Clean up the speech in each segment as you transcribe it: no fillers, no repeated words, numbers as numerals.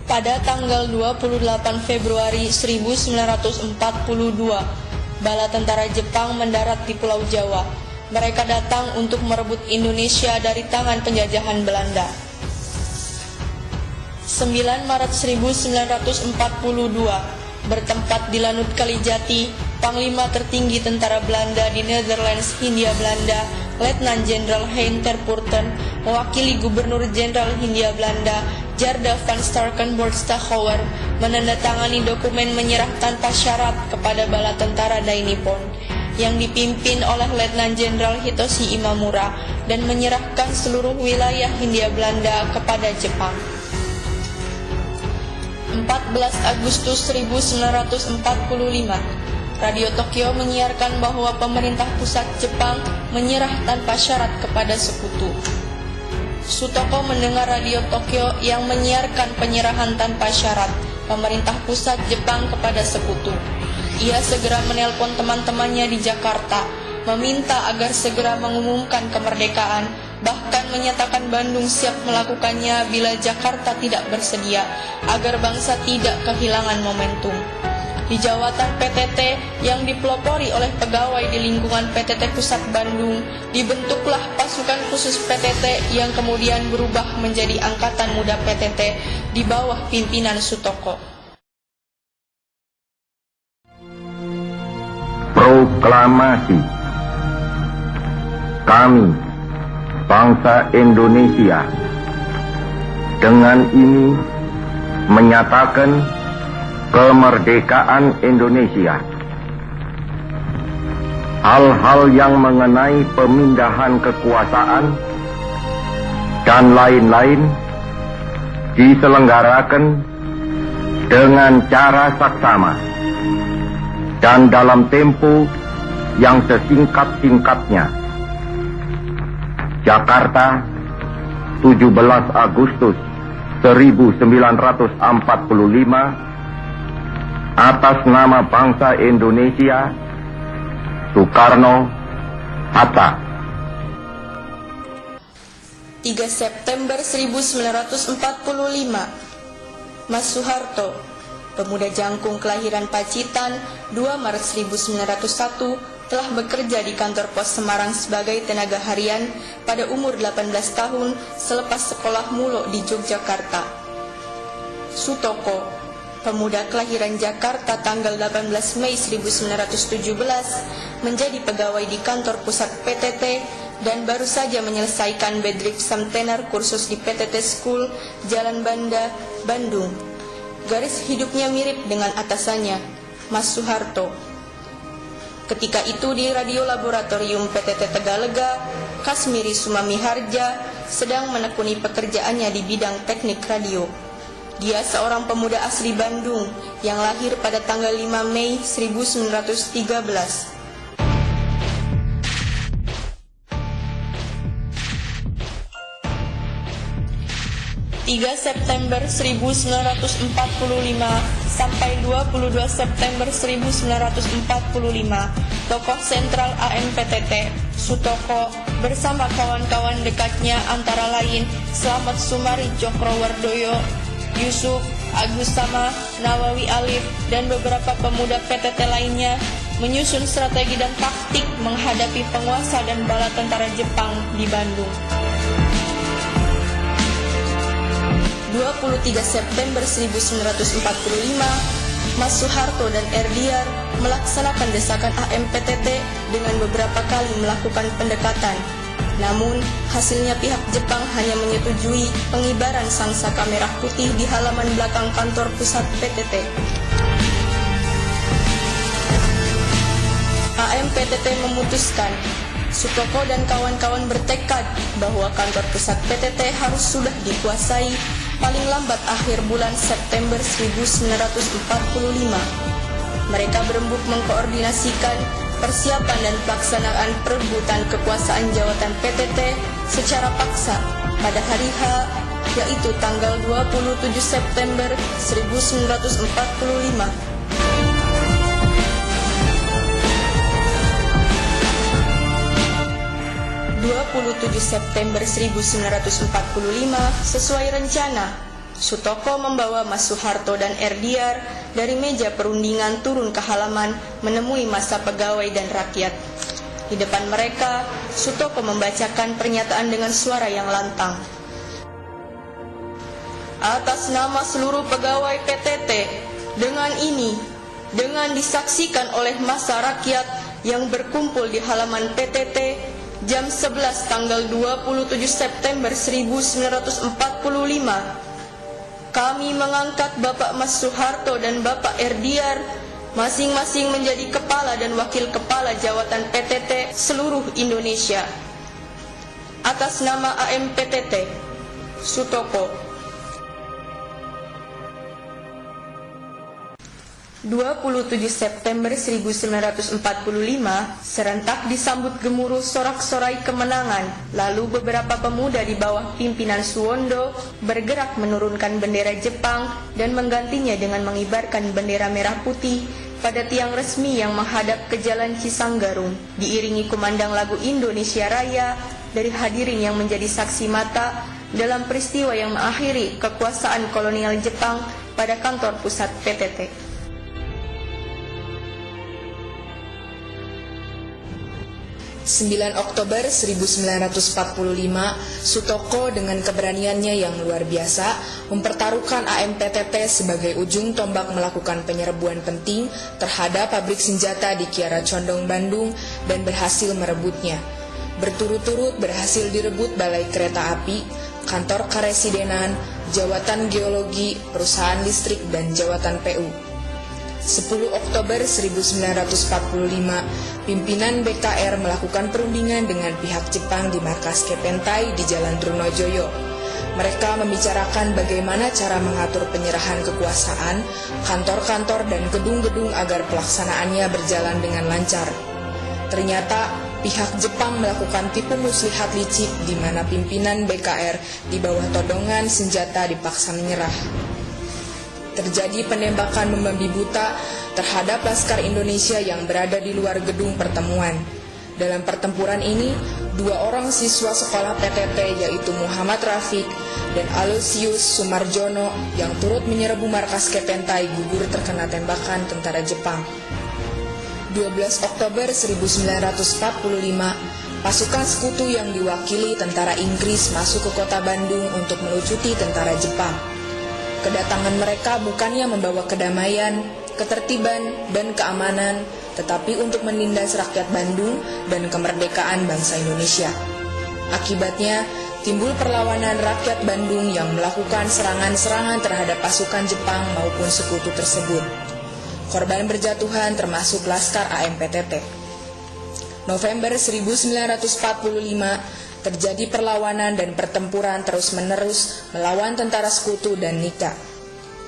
Pada tanggal 28 Februari 1942, bala tentara Jepang mendarat di Pulau Jawa. Mereka datang untuk merebut Indonesia dari tangan penjajahan Belanda. 9 Maret 1942, bertempat di Lanut Kalijati, Panglima tertinggi tentara Belanda di Netherlands Hindia Belanda, Letnan Jenderal Hein ter Putten, mewakili Gubernur Jenderal Hindia Belanda, Jarda van Starkenborst-Stachouwer, menandatangani dokumen menyerah tanpa syarat kepada bala tentara Dai Nippon, yang dipimpin oleh Letnan Jenderal Hitoshi Imamura, dan menyerahkan seluruh wilayah Hindia Belanda kepada Jepang. 14 Agustus 1945, Radio Tokyo menyiarkan bahwa pemerintah pusat Jepang menyerah tanpa syarat kepada sekutu. Sutoko mendengar Radio Tokyo yang menyiarkan penyerahan tanpa syarat pemerintah pusat Jepang kepada sekutu. Ia segera menelpon teman-temannya di Jakarta, meminta agar segera mengumumkan kemerdekaan, bahkan menyatakan Bandung siap melakukannya bila Jakarta tidak bersedia, agar bangsa tidak kehilangan momentum. Di jawatan PTT yang dipelopori oleh pegawai di lingkungan PTT Pusat Bandung, dibentuklah pasukan khusus PTT yang kemudian berubah menjadi Angkatan Muda PTT di bawah pimpinan Sutoko. Proklamasi. Kami, bangsa Indonesia, dengan ini menyatakan kemerdekaan Indonesia. Hal-hal yang mengenai pemindahan kekuasaan dan lain-lain diselenggarakan dengan cara saksama dan dalam tempo yang sesingkat-singkatnya. Jakarta, 17 Agustus 1945, atas nama bangsa Indonesia, Soekarno Hatta. 3 September 1945, Mas Soeharto, pemuda jangkung kelahiran Pacitan, 2 Maret 1901, telah bekerja di kantor pos Semarang sebagai tenaga harian pada umur 18 tahun selepas sekolah Mulo di Yogyakarta. Sutoko, pemuda kelahiran Jakarta tanggal 18 Mei 1917, menjadi pegawai di kantor pusat PTT dan baru saja menyelesaikan Bedrif Samtenar kursus di PTT School, Jalan Banda, Bandung. Garis hidupnya mirip dengan atasannya, Mas Soeharto. Ketika itu di Radio Laboratorium PTT Tegalega, Kasmiri Sumami Harja sedang menekuni pekerjaannya di bidang teknik radio. Dia seorang pemuda asli Bandung yang lahir pada tanggal 5 Mei 1913. (3 September 1945 sampai 22 September 1945), tokoh sentral AMPTT, Sutoko, bersama kawan-kawan dekatnya antara lain Slamet Sumari Cokrowardoyo, Yusuf, Agus Sama, Nawawi Alif, dan beberapa pemuda PTT lainnya menyusun strategi dan taktik menghadapi penguasa dan bala tentara Jepang di Bandung. 23 September 1945, Mas Soeharto dan Erdiar melaksanakan desakan AMPTT dengan beberapa kali melakukan pendekatan. Namun, hasilnya pihak Jepang hanya menyetujui pengibaran sangsaka merah putih di halaman belakang kantor pusat PTT. AMPTT memutuskan, Sutoko dan kawan-kawan bertekad bahwa kantor pusat PTT harus sudah dikuasai paling lambat akhir bulan September 1945. Mereka berembuk mengkoordinasikan persiapan dan pelaksanaan perebutan kekuasaan jawatan PTT secara paksa pada hari H, yaitu tanggal 27 September 1945. (27 September 1945) sesuai rencana, Sutoko membawa Mas Soeharto dan Erdiar dari meja perundingan turun ke halaman menemui massa pegawai dan rakyat. Di depan mereka, Sutoko membacakan pernyataan dengan suara yang lantang. Atas nama seluruh pegawai PTT, dengan disaksikan oleh massa rakyat yang berkumpul di halaman PTT jam 11 tanggal 27 September 1945, kami mengangkat Bapak Mas Soeharto dan Bapak Erdiar masing-masing menjadi kepala dan wakil kepala jawatan PTT seluruh Indonesia. Atas nama AMPTT, Sutoko. 27 September 1945 serentak disambut gemuruh sorak-sorai kemenangan. Lalu beberapa pemuda di bawah pimpinan Suwondo bergerak menurunkan bendera Jepang dan menggantinya dengan mengibarkan bendera merah putih pada tiang resmi yang menghadap ke Jalan Cisanggarung, diiringi kumandang lagu Indonesia Raya dari hadirin yang menjadi saksi mata dalam peristiwa yang mengakhiri kekuasaan kolonial Jepang pada kantor pusat PTT. 9 Oktober 1945, Sutoko dengan keberaniannya yang luar biasa mempertaruhkan AMPTT sebagai ujung tombak melakukan penyerbuan penting terhadap pabrik senjata di Kiara Condong, Bandung dan berhasil merebutnya. Berturut-turut berhasil direbut Balai Kereta Api, Kantor Karesidenan, Jawatan Geologi, Perusahaan Listrik, dan Jawatan PU. 10 Oktober 1945, pimpinan BKR melakukan perundingan dengan pihak Jepang di markas Kepentai di Jalan Trunojoyo. Mereka membicarakan bagaimana cara mengatur penyerahan kekuasaan, kantor-kantor dan gedung-gedung agar pelaksanaannya berjalan dengan lancar. Ternyata pihak Jepang melakukan tipu muslihat licik di mana pimpinan BKR di bawah todongan senjata dipaksa menyerah. Terjadi penembakan membabi buta terhadap Laskar Indonesia yang berada di luar gedung pertemuan. Dalam pertempuran ini, 2 orang siswa sekolah PTT yaitu Muhammad Rafiq dan Aloysius Sumarjono yang turut menyerbu markas Kepentai gugur terkena tembakan tentara Jepang. 12 Oktober 1945, pasukan sekutu yang diwakili tentara Inggris masuk ke kota Bandung untuk melucuti tentara Jepang. Kedatangan mereka bukannya membawa kedamaian, ketertiban, dan keamanan, tetapi untuk menindas rakyat Bandung dan kemerdekaan bangsa Indonesia. Akibatnya, timbul perlawanan rakyat Bandung yang melakukan serangan-serangan terhadap pasukan Jepang maupun sekutu tersebut. Korban berjatuhan termasuk Laskar AMPTT. November 1945, terjadi perlawanan dan pertempuran terus-menerus melawan tentara sekutu dan Nika.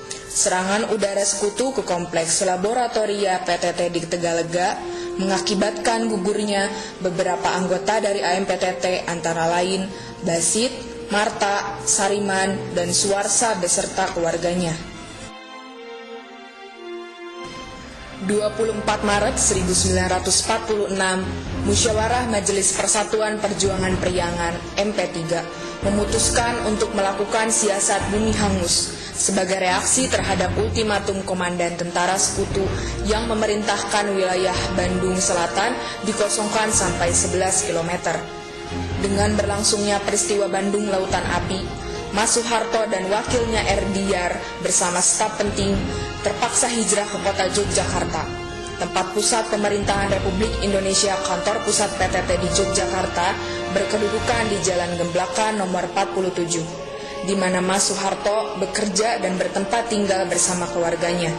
Serangan udara sekutu ke kompleks laboratoria PTT di Tegalega mengakibatkan gugurnya beberapa anggota dari AMPTT antara lain Basit, Marta, Sariman, dan Suwarsa beserta keluarganya. 24 Maret 1946, Musyawarah Majelis Persatuan Perjuangan Priangan MP3 memutuskan untuk melakukan siasat bumi hangus sebagai reaksi terhadap ultimatum Komandan Tentara Sekutu yang memerintahkan wilayah Bandung Selatan dikosongkan sampai 11 km. Dengan berlangsungnya peristiwa Bandung Lautan Api, Mas Soeharto dan wakilnya Erdiar bersama staf penting terpaksa hijrah ke kota Yogyakarta, tempat pusat pemerintahan Republik Indonesia. Kantor pusat PTT di Yogyakarta berkedudukan di Jalan Gemblaka nomor 47, di mana Mas Soeharto bekerja dan bertempat tinggal bersama keluarganya.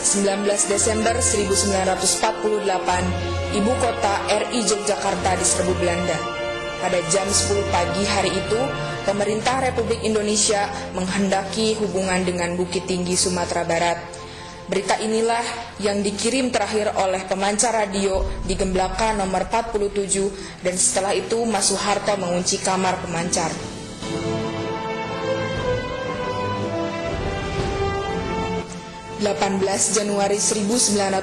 19 Desember 1948, ibu kota RI Yogyakarta diserbu Belanda. Pada jam 10 pagi hari itu, pemerintah Republik Indonesia menghendaki hubungan dengan Bukit Tinggi Sumatera Barat. Berita inilah yang dikirim terakhir oleh pemancar radio di Gemblaka nomor 47, dan setelah itu Mas Soeharto mengunci kamar pemancar. Januari 1949,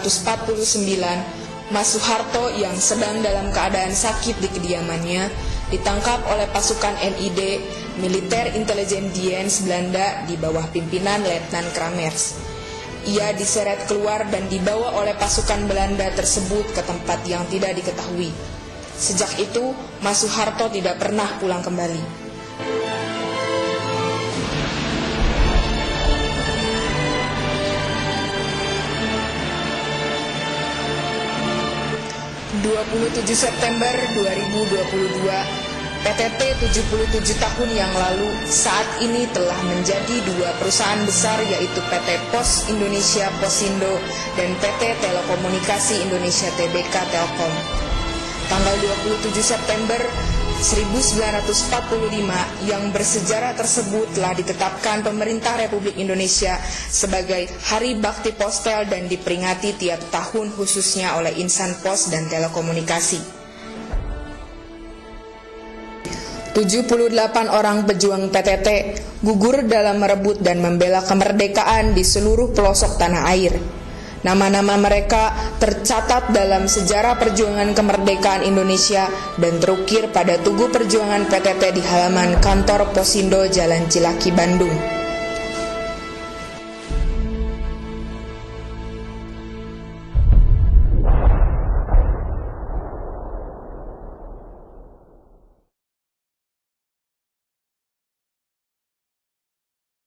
Mas Soeharto yang sedang dalam keadaan sakit di kediamannya ditangkap oleh pasukan MID, Militer Intelijen Dienst Belanda di bawah pimpinan Letnan Kramers. Ia diseret keluar dan dibawa oleh pasukan Belanda tersebut ke tempat yang tidak diketahui. Sejak itu, Mas Soeharto tidak pernah pulang kembali. 27 September 2022, PTT 77 tahun yang lalu saat ini telah menjadi dua perusahaan besar, yaitu PT Pos Indonesia Posindo dan PT Telekomunikasi Indonesia Tbk Telkom. Tanggal 27 September 1945 yang bersejarah tersebut telah ditetapkan pemerintah Republik Indonesia sebagai Hari Bakti Postel dan diperingati tiap tahun khususnya oleh insan pos dan telekomunikasi. 78 orang pejuang PTT gugur dalam merebut dan membela kemerdekaan di seluruh pelosok tanah air. Nama-nama mereka tercatat dalam sejarah perjuangan kemerdekaan Indonesia dan terukir pada tugu perjuangan PTT di halaman kantor Posindo Jalan Cilaki, Bandung.